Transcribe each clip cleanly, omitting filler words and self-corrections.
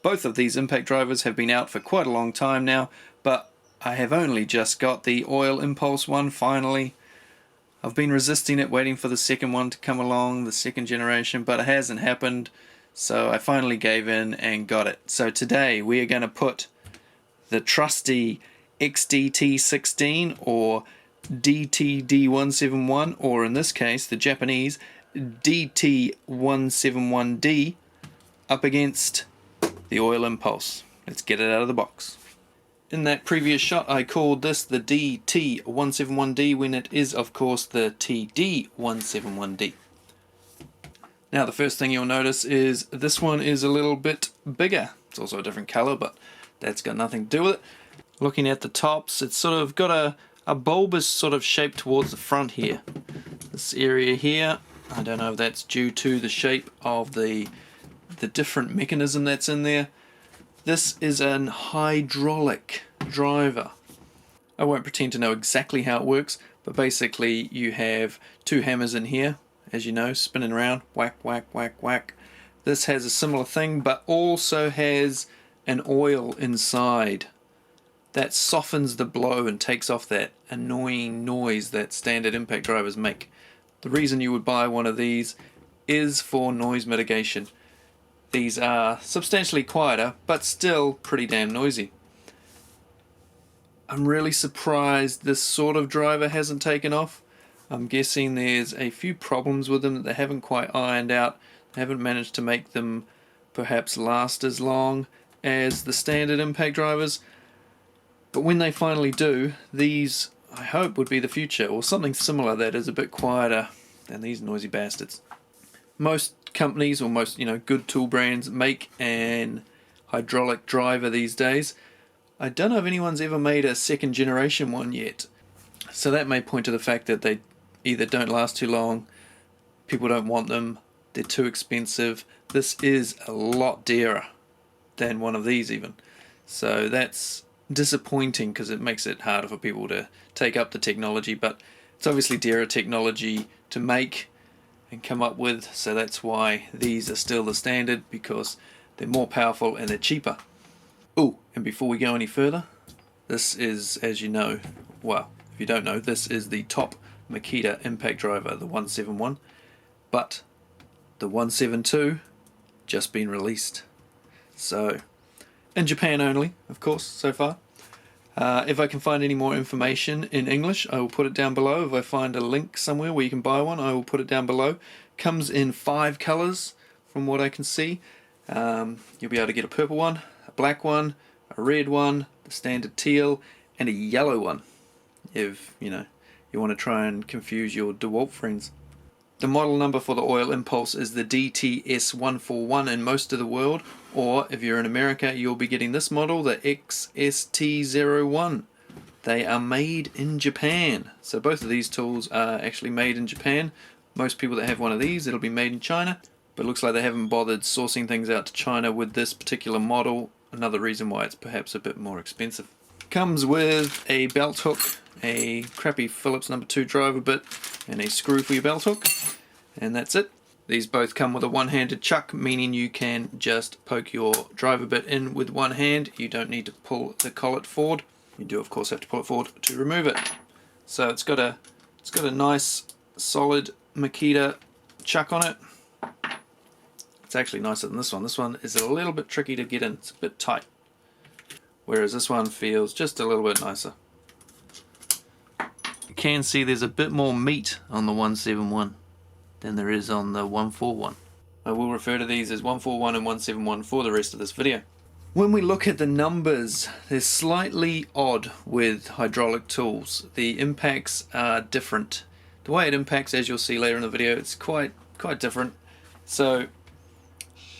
Both of these impact drivers have been out for quite a long time now, but I have only just got the oil impulse one finally. I've been resisting it, waiting for the second one to come along, the second generation, but it hasn't happened, so I finally gave in and got it. So today we are going to put the trusty XGT 16 or DTD171, or in this case the Japanese DT171D, up against the oil impulse. Let's get it out of the box. In that previous shot I called this the DT171D when it is of course the TD171D. Now the first thing you'll notice is this one is a little bit bigger. It's also a different color, but that's got nothing to do with it. Looking at the tops, it's sort of got a bulbous sort of shape towards the front here. This area here, I don't know if that's due to the shape of the different mechanism that's in there. This is an hydraulic driver. I won't pretend to know exactly how it works, but basically you have two hammers in here, as you know, spinning around, whack, whack, whack, whack. This has a similar thing, but also has an oil inside that softens the blow and takes off that annoying noise that standard impact drivers make. The reason you would buy one of these is for noise mitigation. These are substantially quieter, but still pretty damn noisy. I'm really surprised this sort of driver hasn't taken off. I'm guessing there's a few problems with them that they haven't quite ironed out. They haven't managed to make them perhaps last as long as the standard impact drivers. But when they finally do, these I hope would be the future, or something similar that is a bit quieter than these noisy bastards. Most companies, or most good tool brands, make an hydraulic driver these days. I don't know if anyone's ever made a second generation one yet, so that may point to the fact that they either don't last too long, people don't want them, they're too expensive. This is a lot dearer than one of these even, so that's disappointing because it makes it harder for people to take up the technology, but it's obviously dearer technology to make and come up with, so that's why these are still the standard, because they're more powerful and they're cheaper. Oh, and before we go any further, this is, as you know, well, if you don't know, this is the top Makita impact driver, the 171, but the 172 just been released. So, in Japan only, of course, so far. If I can find any more information in English, I will put it down below. If I find a link somewhere where you can buy one, I will put it down below. Comes in 5 colors from what I can see. You'll be able to get a purple one, a black one, a red one, the standard teal, and a yellow one, if you want to try and confuse your DeWalt friends. The model number for the oil impulse is the DTS141 in most of the world, or if you're in America you'll be getting this model, the XST01. They are made in Japan, so both of these tools are actually made in Japan. Most people that have one of these, it'll be made in China, but it looks like they haven't bothered sourcing things out to China with this particular model. Another reason why it's perhaps a bit more expensive. Comes with a belt hook, a crappy Phillips No. 2 driver bit, and a screw for your belt hook, and that's it. These both come with a one-handed chuck, meaning you can just poke your driver bit in with one hand. You don't need to pull the collet forward. You do of course have to pull it forward to remove it. So it's got a nice solid Makita chuck on it. It's actually nicer than this one. This one is a little bit tricky to get in, it's a bit tight. Whereas this one feels just a little bit nicer. You can see there's a bit more meat on the 171 than there is on the 141. I will refer to these as 141 and 171 for the rest of this video. When we look at the numbers, they're slightly odd with hydraulic tools. The impacts are different. The way it impacts, as you'll see later in the video, it's quite different. So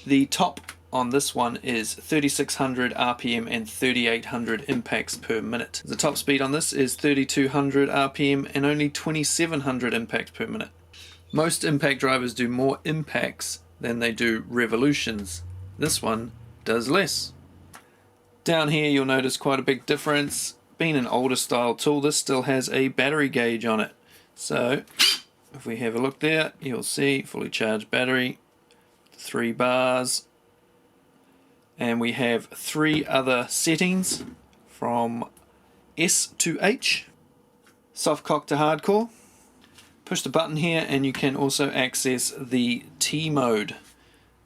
the top on this one is 3600 RPM and 3800 impacts per minute. The top speed on this is 3200 RPM and only 2700 impacts per minute. Most impact drivers do more impacts than they do revolutions. This one does less. Down here you'll notice quite a big difference. Being an older style tool, this still has a battery gauge on it. So if we have a look there, you'll see fully charged battery, 3 bars, and we have 3 other settings from S to H. Soft cock to hardcore. Push the button here and you can also access the T mode.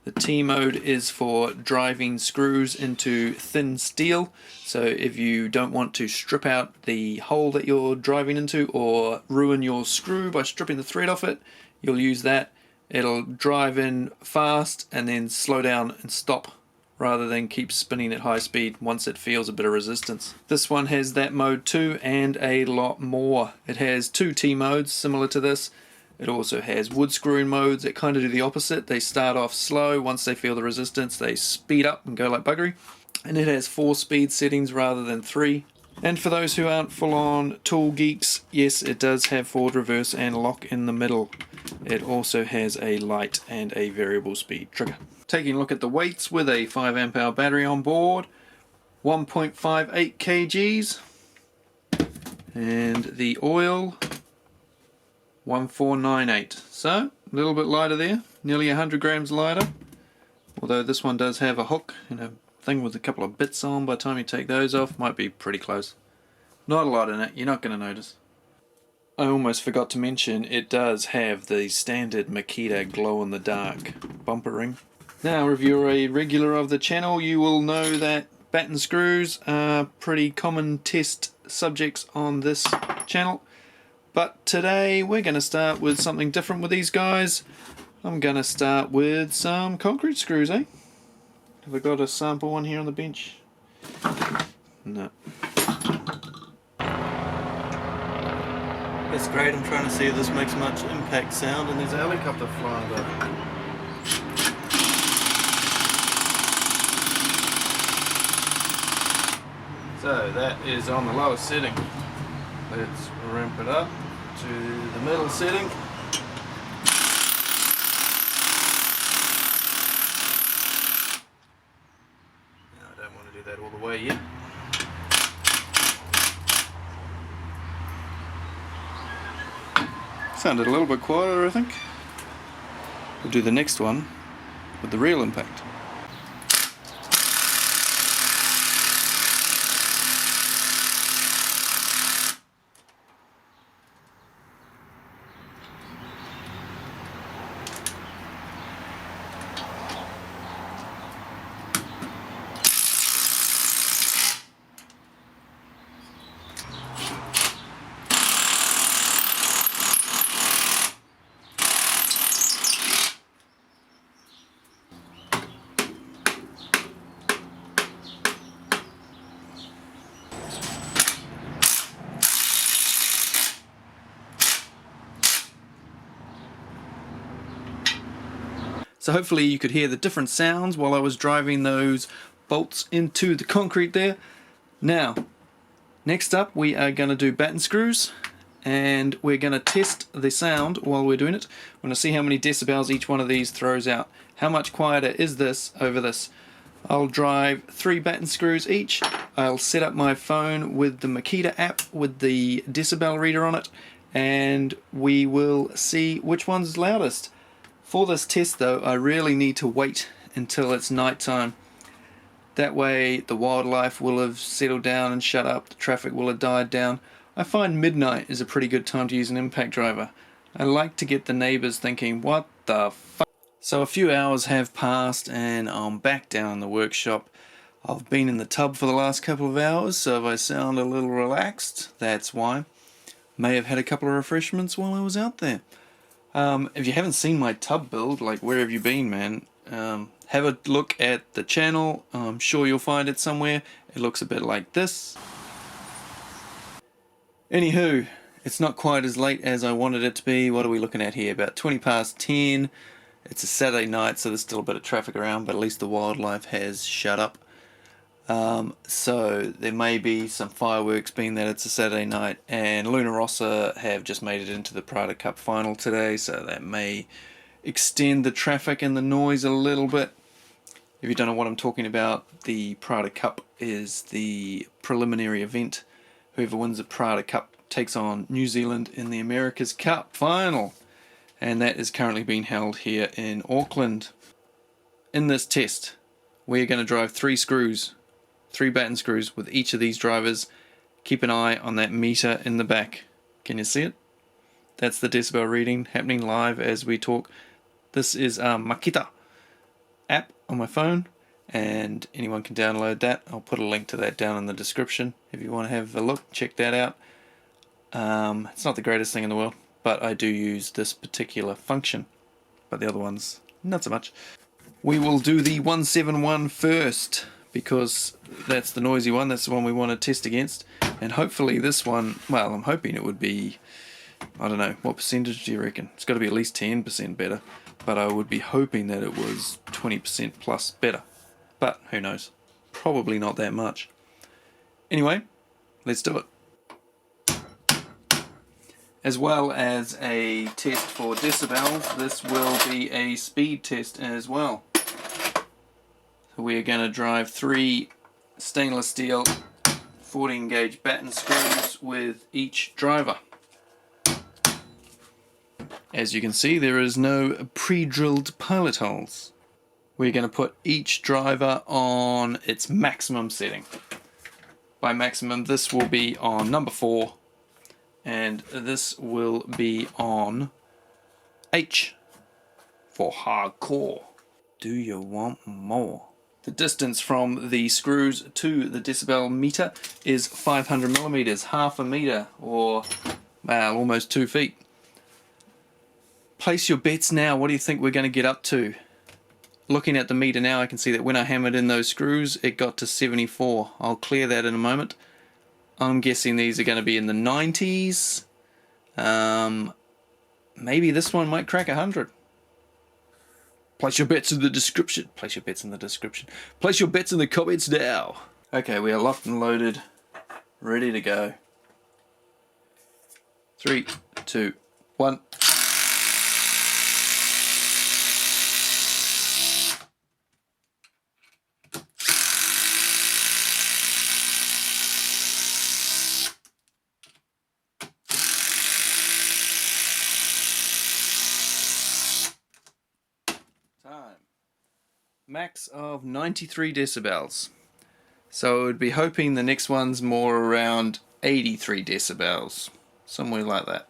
The T mode is for driving screws into thin steel, so if you don't want to strip out the hole that you're driving into or ruin your screw by stripping the thread off it, you'll use that. It'll drive in fast and then slow down and stop rather than keep spinning at high speed once it feels a bit of resistance. This one has that mode too and a lot more. It has 2 T modes similar to this. It also has wood screwing modes that kind of do the opposite. They start off slow. Once they feel the resistance, they speed up and go like buggery. And it has 4 speed settings rather than 3. And for those who aren't full-on tool geeks, yes, it does have forward, reverse, and lock in the middle. It also has a light and a variable speed trigger. Taking a look at the weights with a 5 amp hour battery on board, 1.58 kgs, and the oil 1498, so a little bit lighter there, nearly 100 grams lighter, although this one does have a hook and a thing with a couple of bits on. By the time you take those off, might be pretty close. Not a lot in it, you're not going to notice. I almost forgot to mention it does have the standard Makita glow in the dark bumper ring. Now if you're a regular of the channel, you will know that batten screws are pretty common test subjects on this channel. But today we're going to start with something different with these guys. I'm going to start with some concrete screws, eh? Have I got a sample one here on the bench? No. That's great, I'm trying to see if this makes much impact sound, and there's a helicopter flying over. So that is on the lowest setting. Let's ramp it up to the middle setting. Now I don't want to do that all the way yet. Sounded a little bit quieter, I think. We'll do the next one with the real impact. So hopefully you could hear the different sounds while I was driving those bolts into the concrete there. Now, next up we are going to do batten screws, and we're going to test the sound while we're doing it. We're going to see how many decibels each one of these throws out. How much quieter is this over this? I'll drive 3 batten screws each. I'll set up my phone with the Makita app with the decibel reader on it, and we will see which one's loudest. For this test though, I really need to wait until it's night time. That way the wildlife will have settled down and shut up, the traffic will have died down. I find midnight is a pretty good time to use an impact driver. I like to get the neighbours thinking, what the fuck? So a few hours have passed and I'm back down in the workshop. I've been in the tub for the last couple of hours, so if I sound a little relaxed, that's why. May have had a couple of refreshments while I was out there. If you haven't seen my tub build, like where have you been, man? Have a look at the channel. I'm sure you'll find it somewhere. It looks a bit like this. Anywho, it's not quite as late as I wanted it to be. What are we looking at here? About 20 past 10. It's a Saturday night, so there's still a bit of traffic around, but at least the wildlife has shut up. So there may be some fireworks being that it's a Saturday night, and Luna Rossa have just made it into the Prada Cup final today, so that may extend the traffic and the noise a little bit. If you don't know what I'm talking about, the Prada Cup is the preliminary event. Whoever wins the Prada Cup takes on New Zealand in the America's Cup final, and that is currently being held here in Auckland. In this test, we're going to drive 3 screws, 3 batten screws with each of these drivers. Keep an eye on that meter in the back. Can you see it? That's the decibel reading happening live as we talk. This is Makita app on my phone, and anyone can download that. I'll put a link to that down in the description if you want to have a look. Check that out. It's not the greatest thing in the world, but I do use this particular function, but the other ones not so much. We will do the 171 first because that's the noisy one. That's the one we want to test against, and hopefully this one, well, I'm hoping it would be, I don't know, what percentage do you reckon? It's got to be at least 10% better, but I would be hoping that it was 20% plus better, but who knows, probably not that much. Anyway, let's do it. As well as a test for decibels, this will be a speed test as well. So we're going to drive 3 stainless steel 14 gauge batten screws with each driver. As you can see, there is no pre-drilled pilot holes. We're going to put each driver on its maximum setting. By maximum, this will be on number 4, and this will be on H for hardcore. Do you want more? The distance from the screws to the decibel meter is 500 millimeters, half a meter, or well, almost 2 feet. Place your bets now. What do you think we're going to get up to? Looking at the meter now, I can see that when I hammered in those screws, it got to 74. I'll clear that in a moment. I'm guessing these are going to be in the 90s. Maybe this one might crack 100. Place your bets in the description. Place your bets in the description. Place your bets in the comments now. Okay, we are locked and loaded, ready to go. 3, 2, 1. Max of 93 decibels. So I would be hoping the next one's more around 83 decibels. Somewhere like that.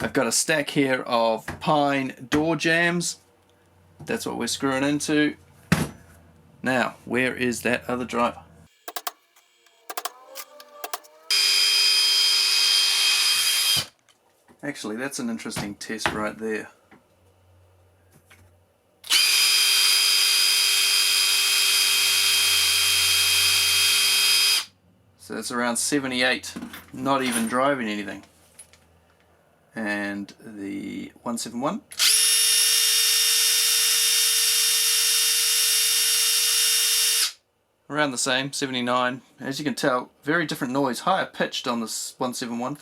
I've got a stack here of pine door jams. That's what we're screwing into. Now, where is that other driver? Actually, that's an interesting test right there. So it's around 78, not even driving anything. And the 171. Around the same, 79. As you can tell, very different noise, higher pitched on this 171.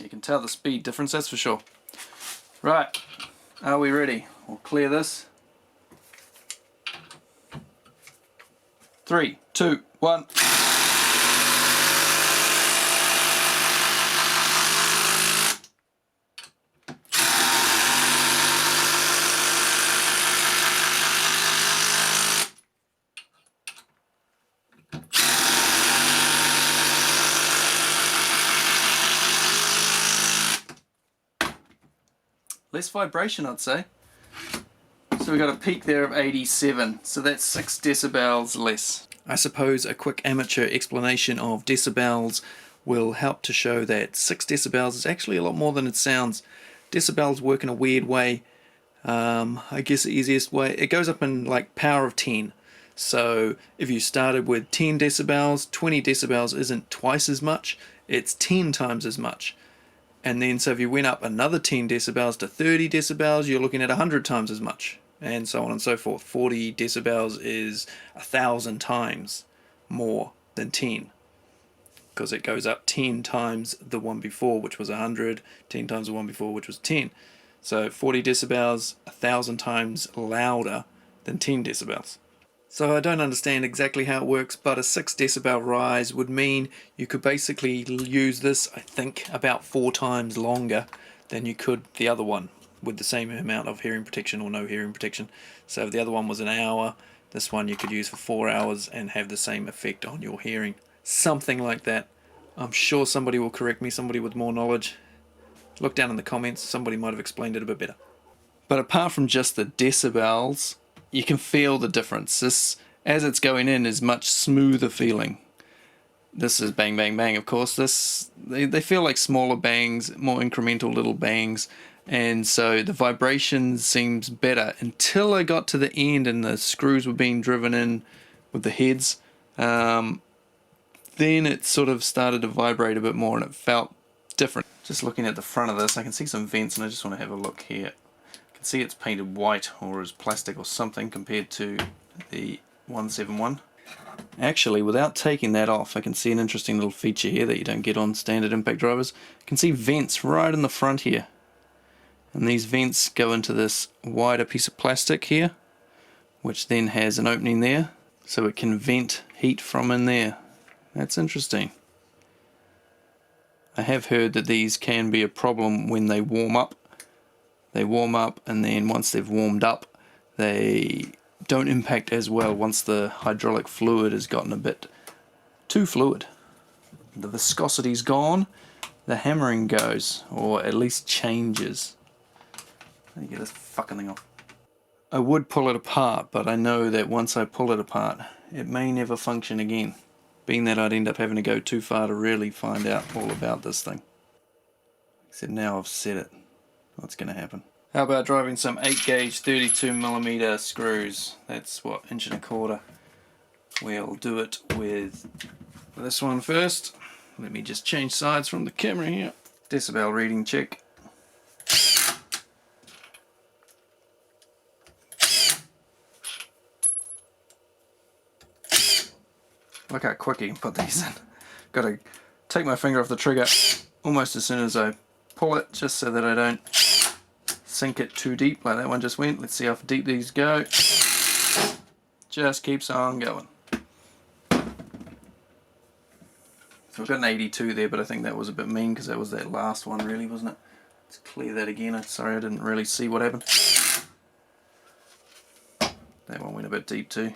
You can tell the speed difference, that's for sure. Right, are we ready? We'll clear this. 3, 2, 1. Less vibration, I'd say. So we got a peak there of 87, so that's 6 decibels less. I suppose a quick amateur explanation of decibels will help to show that 6 decibels is actually a lot more than it sounds. Decibels work in a weird way. I guess the easiest way, it goes up in like power of 10. So if you started with 10 decibels, 20 decibels isn't twice as much, it's 10 times as much. And then so if you went up another 10 decibels to 30 decibels, you're looking at 100 times as much. And so on and so forth. 40 decibels is 1,000 times more than 10, because it goes up 10 times the one before, which was 100, 10 times the one before, which was 10. So 40 decibels, 1,000 times louder than 10 decibels. So I don't understand exactly how it works, but a 6 decibel rise would mean you could basically use this, I think, about 4 times longer than you could the other one. with the same amount of hearing protection or no hearing protection. So if the other one was an hour, this one you could use for 4 hours and have the same effect on your hearing. Something like that. I'm sure somebody will correct me, somebody with more knowledge. Look down in the comments, somebody might have explained it a bit better. But apart from just the decibels, you can feel the difference. This, as it's going in, is much smoother feeling. This is bang, bang, bang, of course. They feel like smaller bangs, more incremental little bangs. And so the vibration seems better until I got to the end and the screws were being driven in with the heads. Then it sort of started to vibrate a bit more and it felt different. Just looking at the front of this, I can see some vents and I just want to have a look here. I can see it's painted white or as plastic or something compared to the 171. Actually, without taking that off, I can see an interesting little feature here that you don't get on standard impact drivers. You can see vents right in the front here. And these vents go into this wider piece of plastic here, which then has an opening there, so it can vent heat from in there. That's interesting. I have heard that these can be a problem when they warm up. They warm up, and then once they've warmed up, they don't impact as well once the hydraulic fluid has gotten a bit too fluid. The viscosity's gone, the hammering goes, or at least changes. Let me get this fucking thing off. I would pull it apart, but I know that once I pull it apart, it may never function again, being that I'd end up having to go too far to really find out all about this thing. Except now I've said it, what's going to happen? How about driving some 8 gauge 32mm screws? That's what, 1.25 inch. We'll do it with this one first. Let me just change sides from the camera here. Decibel reading check. Look how quick you can put these in. Got to take my finger off the trigger almost as soon as I pull it, just so that I don't sink it too deep like that one just went. Let's see how deep these go. Just keeps on going. So we've got an 82 there, but I think that was a bit mean because that was that last one really, wasn't it? Let's clear that again. I'm sorry, I didn't really see what happened. That one went a bit deep too.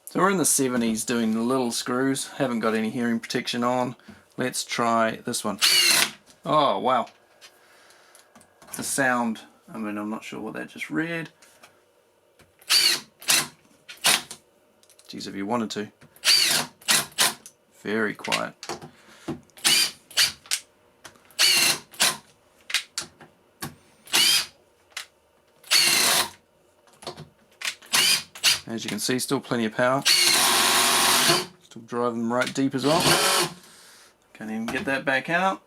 So we're in the 70s doing the little screws. Haven't got any hearing protection on. Let's try this one. Oh wow. The sound, I mean, I'm not sure what that just read. Geez, if you wanted to. Very quiet. As you can see, still plenty of power. Still driving them right deep as well. Can't even get that back out.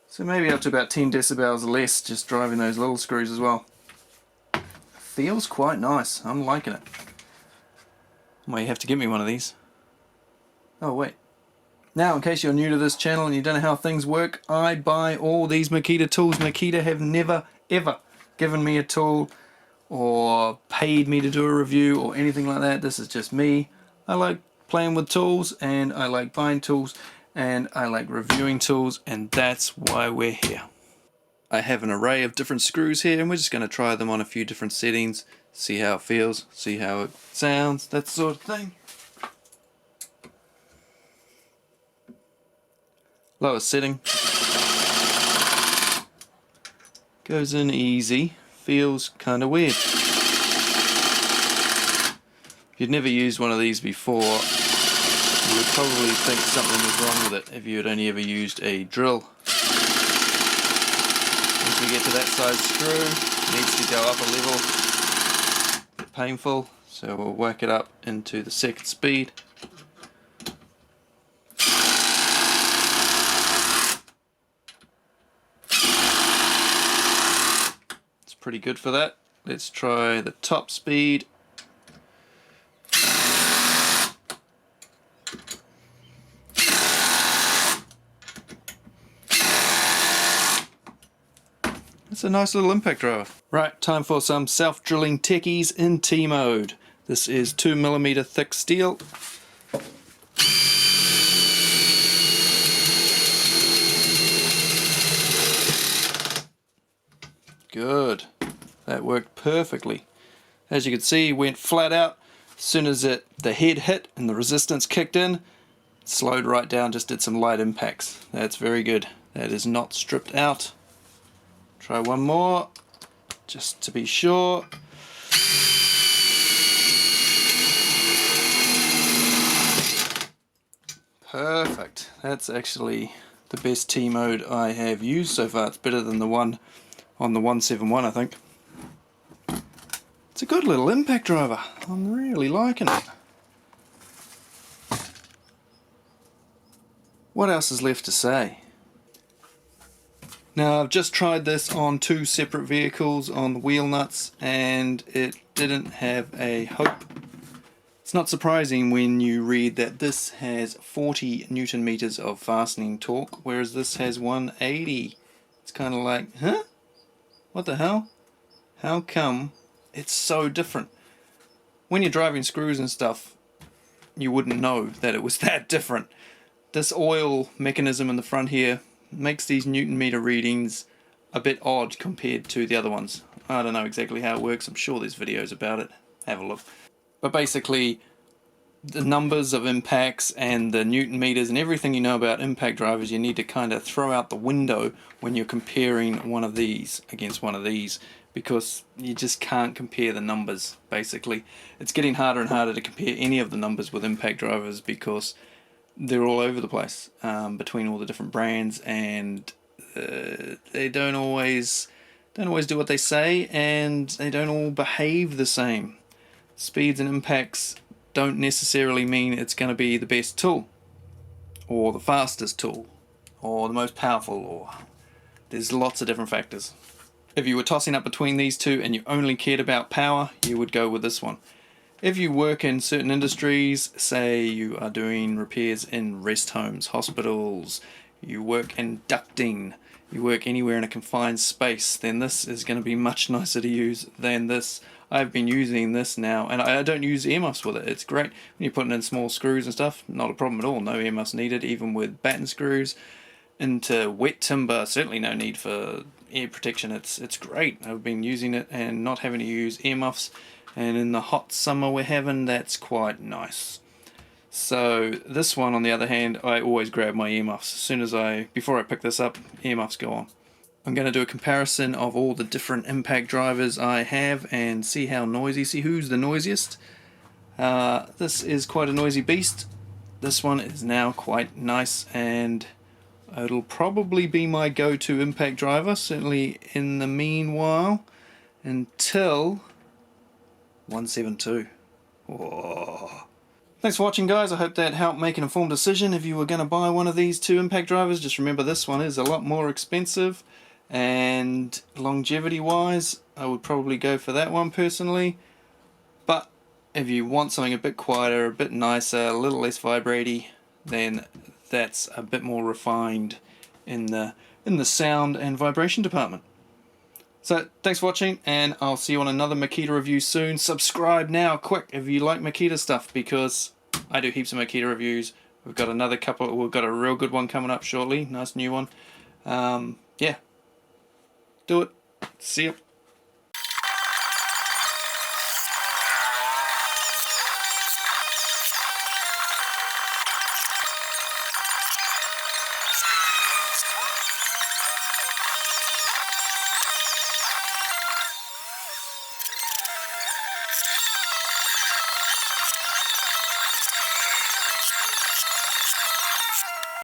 So maybe up to about 10 decibels less just driving those little screws as well. Feels quite nice. I'm liking it. Might have to get me one of these. Oh wait. Now, in case you're new to this channel and you don't know how things work, I buy all these Makita tools. Makita have never ever given me a tool or paid me to do a review or anything like that. This is just me. I like playing with tools and I like buying tools and I like reviewing tools, and that's why we're here. I have an array of different screws here and we're just going to try them on a few different settings, see how it feels, see how it sounds, that sort of thing. Lowest setting. Goes in easy. Feels kind of weird. If you'd never used one of these before, you would probably think something was wrong with it if you had only ever used a drill. Once we get to that size screw, it needs to go up a level. A bit painful, so we'll work it up into the second speed. Pretty good for that. Let's try the top speed. It's a nice little impact driver. Right, time for some self-drilling techies in T mode. This is 2mm thick steel. Good. That worked perfectly. As you can see, went flat out. As soon as the head hit and the resistance kicked in, it slowed right down, just did some light impacts. That's very good. That is not stripped out. Try one more, just to be sure. Perfect. That's actually the best T mode I have used so far. It's better than the one on the 171, I think. It's a good little impact driver. I'm really liking it. What else is left to say? Now, I've just tried this on 2 separate vehicles on the wheel nuts and it didn't have a hope. It's not surprising when you read that this has 40 Newton meters of fastening torque, whereas this has 180. It's kind of like, huh? What the hell? How come it's so different? When you're driving screws and stuff, you wouldn't know that it was that different. This oil mechanism in the front here makes these Newton meter readings a bit odd compared to the other ones. I don't know exactly how it works. I'm sure there's videos about it. Have a look. But basically, the numbers of impacts and the Newton meters and everything you know about impact drivers, you need to kind of throw out the window when you're comparing one of these against one of these, because you just can't compare the numbers. Basically, it's getting harder and harder to compare any of the numbers with impact drivers because they're all over the place between all the different brands, and they don't always do what they say, and they don't all behave the same. Speeds and impacts don't necessarily mean it's going to be the best tool or the fastest tool or the most powerful, or there's lots of different factors. If you were tossing up between these two and you only cared about power, you would go with this one. If you work in certain industries, say you are doing repairs in rest homes, hospitals, you work in ducting, you work anywhere in a confined space, then this is going to be much nicer to use than this. I've been using this now, and I don't use earmuffs with it. It's great when you're putting in small screws and stuff, not a problem at all. No earmuffs needed, even with batten screws. Into wet timber, certainly no need for ear protection. It's great. I've been using it and not having to use earmuffs, and in the hot summer we're having, that's quite nice. So this one, on the other hand, I always grab my earmuffs as soon as before I pick this up. Earmuffs go on. I'm going to do a comparison of all the different impact drivers I have and see how noisy, see who's the noisiest. This is quite a noisy beast. This one is now quite nice, and it'll probably be my go-to impact driver, certainly in the meanwhile, until 172. Whoa. Thanks for watching, guys. I hope that helped make an informed decision. If you were going to buy one of these 2 impact drivers, just remember this one is a lot more expensive, and longevity wise I would probably go for that one personally. But if you want something a bit quieter, a bit nicer, a little less vibraty, then that's a bit more refined in the sound and vibration department. So thanks for watching, and I'll see you on another Makita review soon. Subscribe now, quick, if you like Makita stuff, because I do heaps of Makita reviews. We've got another couple. We've got a real good one coming up shortly. Nice new one. Yeah. Do it. See ya.